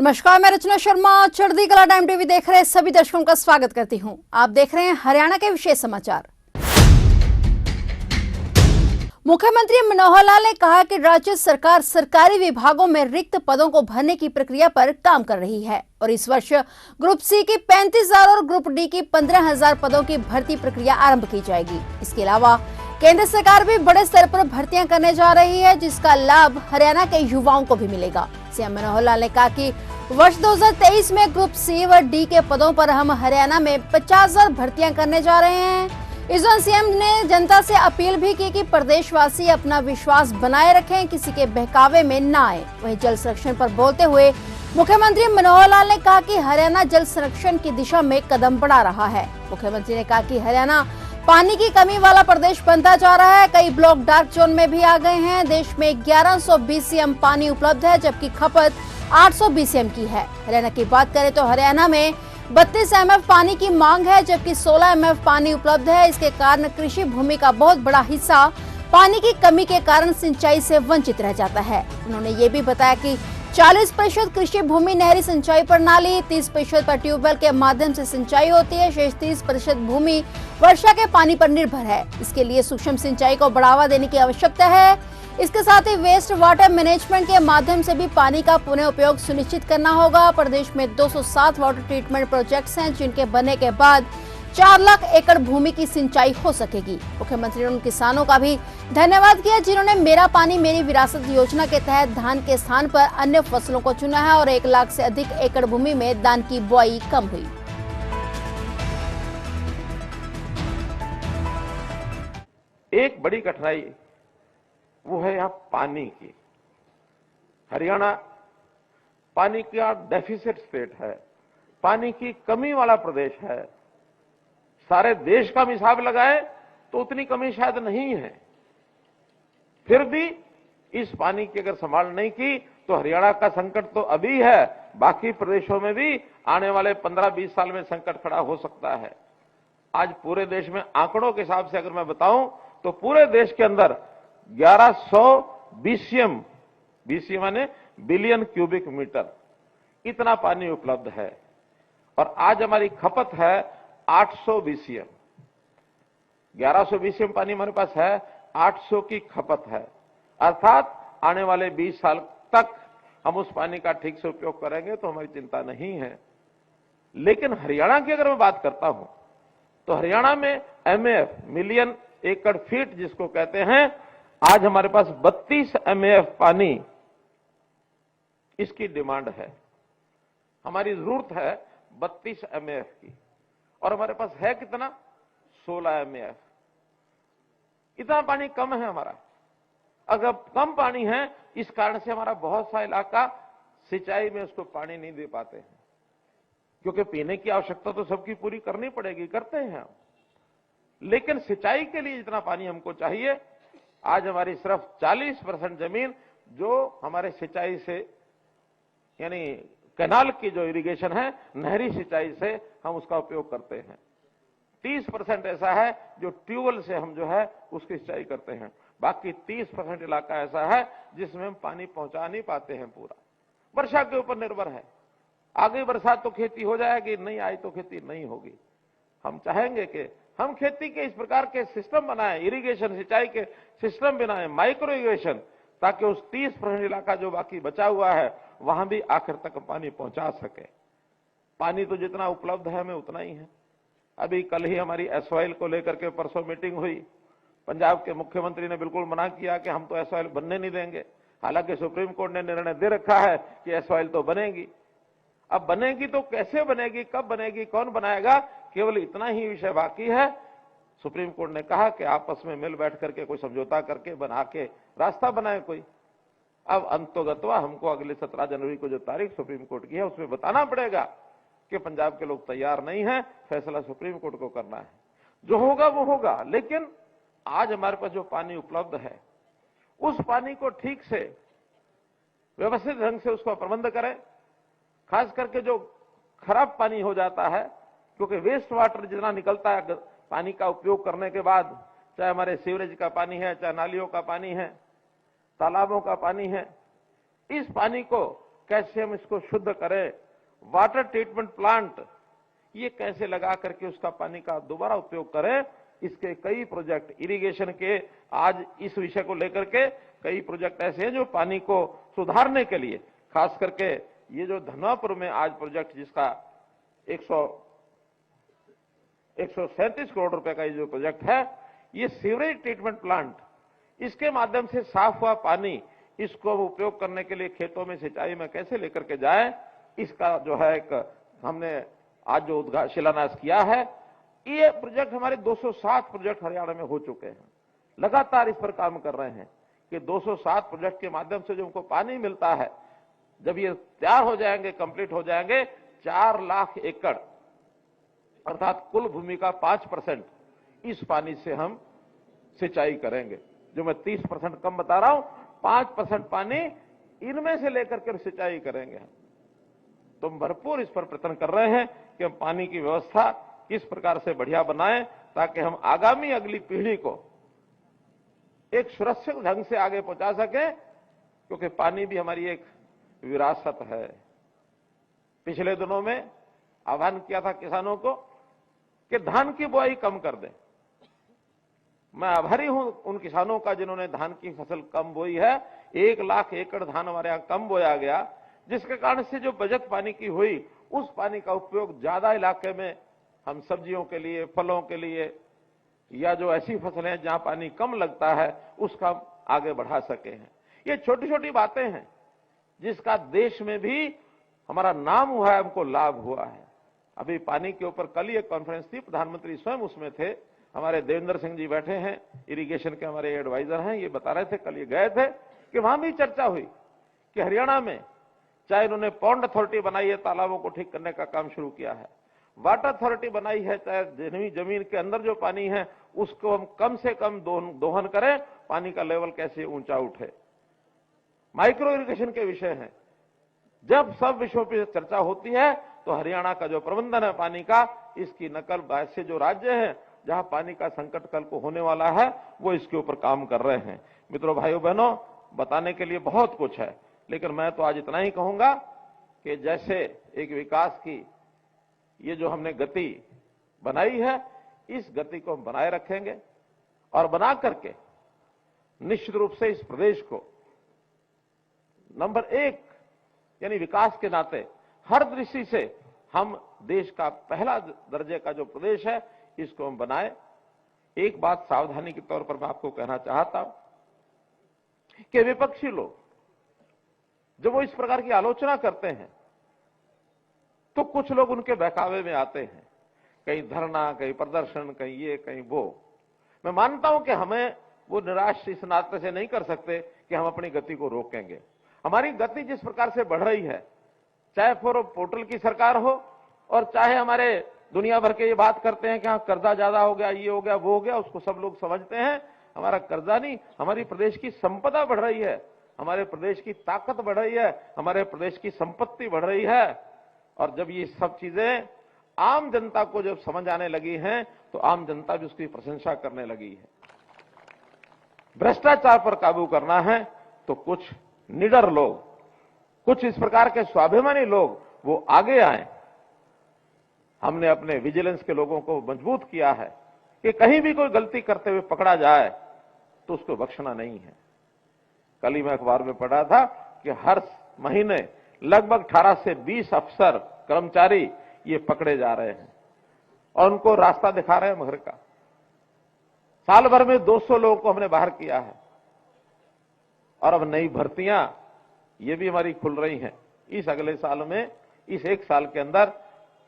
नमस्कार, मैं रचना शर्मा चढ़ती कला टाइम टीवी देख रहे सभी दर्शकों का स्वागत करती हूं। आप देख रहे हैं हरियाणा के विशेष समाचार। मुख्यमंत्री मनोहर लाल ने कहा कि राज्य सरकार सरकारी विभागों में रिक्त पदों को भरने की प्रक्रिया पर काम कर रही है और इस वर्ष ग्रुप सी की 35,000 और ग्रुप डी की 15,000 पदों की भर्ती प्रक्रिया आरंभ की जाएगी। इसके अलावा केंद्र सरकार भी बड़े स्तर पर भर्तियां करने जा रही है, जिसका लाभ हरियाणा के युवाओं को भी मिलेगा। सीएम मनोहर लाल ने कहा कि वर्ष 2023 में ग्रुप सी व डी के पदों पर हम हरियाणा में 50,000 भर्तियां करने जा रहे हैं। इस दौरान सीएम ने जनता से अपील भी की कि प्रदेशवासी अपना विश्वास बनाए रखें, किसी के बहकावे में न आए। वहीं जल संरक्षण पर बोलते हुए मुख्यमंत्री मनोहर लाल ने कहा कि हरियाणा जल संरक्षण की दिशा में कदम बढ़ा रहा है। मुख्यमंत्री ने कहा कि हरियाणा पानी की कमी वाला प्रदेश बनता जा रहा है। कई ब्लॉक डार्क जोन में भी आ गए हैं। देश में 1100 BCM पानी उपलब्ध है, जबकि खपत 800 BCM की है। हरियाणा की बात करें तो हरियाणा में 32 MF पानी की मांग है, जबकि 16 MF पानी उपलब्ध है। इसके कारण कृषि भूमि का बहुत बड़ा हिस्सा पानी की कमी के कारण सिंचाई से वंचित रह जाता है। उन्होंने ये भी बताया कि 40% कृषि भूमि नहरी सिंचाई प्रणाली, 30% पर ट्यूबवेल के माध्यम से सिंचाई होती है। शेष 30% भूमि वर्षा के पानी पर निर्भर है। इसके लिए सूक्ष्म सिंचाई को बढ़ावा देने की आवश्यकता है। इसके साथ ही वेस्ट वाटर मैनेजमेंट के माध्यम से भी पानी का पुनः उपयोग सुनिश्चित करना होगा। प्रदेश में 207 वाटर ट्रीटमेंट प्रोजेक्ट्स हैं, जिनके बनने के बाद 4 लाख एकड़ भूमि की सिंचाई हो सकेगी। मुख्यमंत्री ने उन किसानों का भी धन्यवाद किया जिन्होंने मेरा पानी मेरी विरासत योजना के तहत धान के स्थान पर अन्य फसलों को चुना है और 1 लाख से अधिक एकड़ भूमि में धान की बुआई कम हुई। एक बड़ी कठिनाई वो है यहाँ पानी की। हरियाणा पानी का डेफिसिट स्टेट है, पानी की कमी वाला प्रदेश है। सारे देश का हिसाब लगाए तो उतनी कमी शायद नहीं है, फिर भी इस पानी की अगर संभाल नहीं की तो हरियाणा का संकट तो अभी है, बाकी प्रदेशों में भी आने वाले 15-20 साल में संकट खड़ा हो सकता है। आज पूरे देश में आंकड़ों के हिसाब से अगर मैं बताऊं तो पूरे देश के अंदर 1100 BCM माने बिलियन क्यूबिक मीटर इतना पानी उपलब्ध है और आज हमारी खपत है 800 BCM। 1100 BCM पानी हमारे पास है, 800 की खपत है। अर्थात आने वाले 20 साल तक हम उस पानी का ठीक से उपयोग करेंगे तो हमारी चिंता नहीं है। लेकिन हरियाणा की अगर मैं बात करता हूं तो हरियाणा में MAF मिलियन एकड़ फीट जिसको कहते हैं, आज हमारे पास 32 MAF पानी इसकी डिमांड है। हमारी जरूरत है 32 MAF की और हमारे पास है कितना, 16 MAF। इतना पानी कम है हमारा। अगर कम पानी है, इस कारण से हमारा बहुत सा इलाका सिंचाई में उसको पानी नहीं दे पाते हैं, क्योंकि पीने की आवश्यकता तो सबकी पूरी करनी पड़ेगी, करते हैं हम, लेकिन सिंचाई के लिए जितना पानी हमको चाहिए, आज हमारी सिर्फ 40% जमीन जो हमारे सिंचाई से यानी कैनाल की जो इरिगेशन है, नहरी सिंचाई से हम उसका उपयोग करते हैं। 30% ऐसा है जो ट्यूबवेल से हम जो है उसकी सिंचाई करते हैं। बाकी 30% इलाका ऐसा है जिसमें हम पानी पहुंचा नहीं पाते हैं। पूरा वर्षा के ऊपर निर्भर है। आगे बरसात तो खेती हो जाएगी, नहीं आई तो खेती नहीं होगी। हम चाहेंगे कि हम खेती के इस प्रकार के सिस्टम बनाएं, इरिगेशन सिंचाई के सिस्टम बनाएं, माइक्रो इरिगेशन, ताकि उस 30% इलाका जो बाकी बचा हुआ है वहां भी आखिर तक पानी पहुंचा सके। पानी तो जितना उपलब्ध है हमें उतना ही है। अभी कल ही हमारी एसवाइल को लेकर के परसों मीटिंग हुई। पंजाब के मुख्यमंत्री ने बिल्कुल मना किया कि हम तो एसवाइल बनने नहीं देंगे। हालांकि सुप्रीम कोर्ट ने निर्णय दे रखा है कि एसवाइल तो बनेगी। अब बनेगी तो कैसे बनेगी, कब बनेगी, कौन बनाएगा, केवल इतना ही विषय बाकी है। सुप्रीम कोर्ट ने कहा कि आपस में मिल बैठ करके कोई समझौता करके बना के रास्ता बनाए कोई। अब अंतोगत्वा हमको अगले 17 जनवरी को जो तारीख सुप्रीम कोर्ट की है उसमें बताना पड़ेगा कि पंजाब के लोग तैयार नहीं हैं, फैसला सुप्रीम कोर्ट को करना है। जो होगा वो होगा, लेकिन आज हमारे पास जो पानी उपलब्ध है उस पानी को ठीक से व्यवस्थित ढंग से उसका प्रबंध करें। खास करके जो खराब पानी हो जाता है, क्योंकि वेस्ट वाटर जितना निकलता है पानी का उपयोग करने के बाद, चाहे हमारे सीवरेज का पानी है, चाहे नालियों का पानी है, तालाबों का पानी है, इस पानी को कैसे हम इसको शुद्ध करें, वाटर ट्रीटमेंट प्लांट ये कैसे लगा करके उसका पानी का दोबारा उपयोग करें, इसके कई प्रोजेक्ट इरिगेशन के आज इस विषय को लेकर के कई प्रोजेक्ट ऐसे हैं जो पानी को सुधारने के लिए, खास करके ये जो धनवापुर में आज प्रोजेक्ट जिसका 137 करोड़ रुपए का ये जो प्रोजेक्ट है, ये सीवरेज ट्रीटमेंट प्लांट, इसके माध्यम से साफ हुआ पानी इसको उपयोग करने के लिए खेतों में सिंचाई में कैसे लेकर के जाए, इसका जो है एक हमने आज जो शिलान्यास किया है। ये प्रोजेक्ट हमारे 207 प्रोजेक्ट हरियाणा में हो चुके हैं, लगातार इस पर काम कर रहे हैं कि 207 प्रोजेक्ट के माध्यम से जो हमको पानी मिलता है, जब ये तैयार हो जाएंगे, कंप्लीट हो जाएंगे, 4 लाख एकड़ अर्थात कुल भूमि का 5% इस पानी से हम सिंचाई करेंगे। जो मैं 30% कम बता रहा हूं, 5% पानी इनमें से लेकर के सिंचाई करेंगे। तो हम भरपूर इस पर प्रयत्न कर रहे हैं कि हम पानी की व्यवस्था किस प्रकार से बढ़िया बनाएं ताकि हम आगामी अगली पीढ़ी को एक सुरक्षित ढंग से आगे पहुंचा सकें, क्योंकि पानी भी हमारी एक विरासत है। पिछले दिनों में आह्वान किया था किसानों को कि धान की बुआई कम कर दें। मैं आभारी हूं उन किसानों का जिन्होंने धान की फसल कम बोई है। 1 लाख एकड़ धान हमारे यहां कम बोया गया, जिसके कारण से जो बचत पानी की हुई, उस पानी का उपयोग ज्यादा इलाके में हम सब्जियों के लिए, फलों के लिए, या जो ऐसी फसलें जहां पानी कम लगता है उसका आगे बढ़ा सके हैं। ये छोटी छोटी बातें हैं जिसका देश में भी हमारा नाम हुआ है, हमको लाभ हुआ है। अभी पानी के ऊपर कल ही एक कॉन्फ्रेंस थी, प्रधानमंत्री स्वयं उसमें थे, हमारे देवेंद्र सिंह जी बैठे हैं, इरिगेशन के हमारे एडवाइजर हैं, ये बता रहे थे, कल ये गए थे कि वहां भी चर्चा हुई कि हरियाणा में चाहे इन्होंने पॉन्ड अथॉरिटी बनाई है, तालाबों को ठीक करने का काम शुरू किया है, वाटर अथॉरिटी बनाई है, चाहे जमीन के अंदर जो पानी है उसको हम कम से कम दोहन करें, पानी का लेवल कैसे ऊंचा उठे, माइक्रो इरिगेशन के विषय हैं। जब सब विषयों पर चर्चा होती है तो हरियाणा का जो प्रबंधन है पानी का, इसकी नकल ऐसे जो राज्य हैं जहां पानी का संकट कल को होने वाला है, वो इसके ऊपर काम कर रहे हैं। मित्रों, भाइयों बहनों, बताने के लिए बहुत कुछ है, लेकिन मैं तो आज इतना ही कहूंगा कि जैसे एक विकास की ये जो हमने गति बनाई है, इस गति को हम बनाए रखेंगे और बना करके निश्चित रूप से इस प्रदेश को नंबर 1 यानी विकास के नाते हर दृष्टि से हम देश का पहला दर्जे का जो प्रदेश है, इसको हम बनाए। एक बात सावधानी के तौर पर मैं आपको कहना चाहता हूं कि विपक्षी लोग जब वो इस प्रकार की आलोचना करते हैं तो कुछ लोग उनके बहकावे में आते हैं, कहीं धरना, कहीं प्रदर्शन, कहीं ये, कहीं वो। मैं मानता हूं कि हमें वो निराश इस नाते से नहीं कर सकते कि हम अपनी गति को रोकेंगे। हमारी गति जिस प्रकार से बढ़ रही है, चाहे पोर्टल की सरकार हो और चाहे हमारे दुनिया भर के ये बात करते हैं कि हाँ कर्जा ज्यादा हो गया, ये हो गया, वो हो गया, उसको सब लोग समझते हैं। हमारा कर्जा नहीं, हमारी प्रदेश की संपदा बढ़ रही है, हमारे प्रदेश की ताकत बढ़ रही है, हमारे प्रदेश की संपत्ति बढ़ रही है। और जब ये सब चीजें आम जनता को जब समझ आने लगी हैं तो आम जनता भी उसकी प्रशंसा करने लगी है। भ्रष्टाचार पर काबू करना है तो कुछ निडर लोग, कुछ इस प्रकार के स्वाभिमानी लोग वो आगे आए। हमने अपने विजिलेंस के लोगों को मजबूत किया है कि कहीं भी कोई गलती करते हुए पकड़ा जाए तो उसको बख्शना नहीं है। कल ही मैं अखबार में पढ़ा था कि हर महीने लगभग 18 से 20 अफसर, कर्मचारी ये पकड़े जा रहे हैं और उनको रास्ता दिखा रहे हैं मगर का। साल भर में 200 लोगों को हमने बाहर किया है और अब नई भर्तियां ये भी हमारी खुल रही हैं। इस अगले साल में, इस 1 साल के अंदर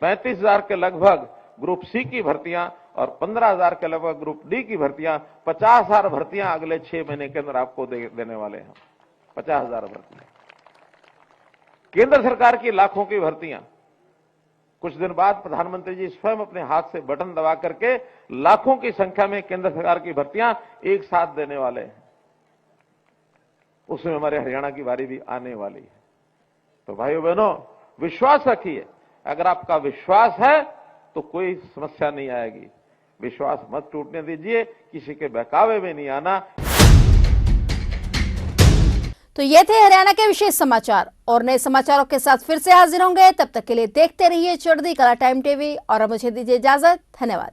35,000 के लगभग ग्रुप सी की भर्तियां और 15,000 के लगभग ग्रुप डी की भर्तियां, 50,000 भर्तियां अगले 6 महीने के अंदर आपको देने वाले हैं। 50,000 भर्तियां, केंद्र सरकार की लाखों की भर्तियां। कुछ दिन बाद प्रधानमंत्री जी स्वयं अपने हाथ से बटन दबा करके लाखों की संख्या में केंद्र सरकार की भर्तियां एक साथ देने वाले हैं। उसमें हमारे हरियाणा की बारी भी आने वाली है। तो भाइयों बहनों, विश्वास रखिए। अगर आपका विश्वास है तो कोई समस्या नहीं आएगी। विश्वास मत टूटने दीजिए, किसी के बहकावे में नहीं आना। तो ये थे हरियाणा के विशेष समाचार और नए समाचारों के साथ फिर से हाजिर होंगे। तब तक के लिए देखते रहिए चढ़ती कला टाइम टीवी और अब मुझे दीजिए इजाजत। धन्यवाद।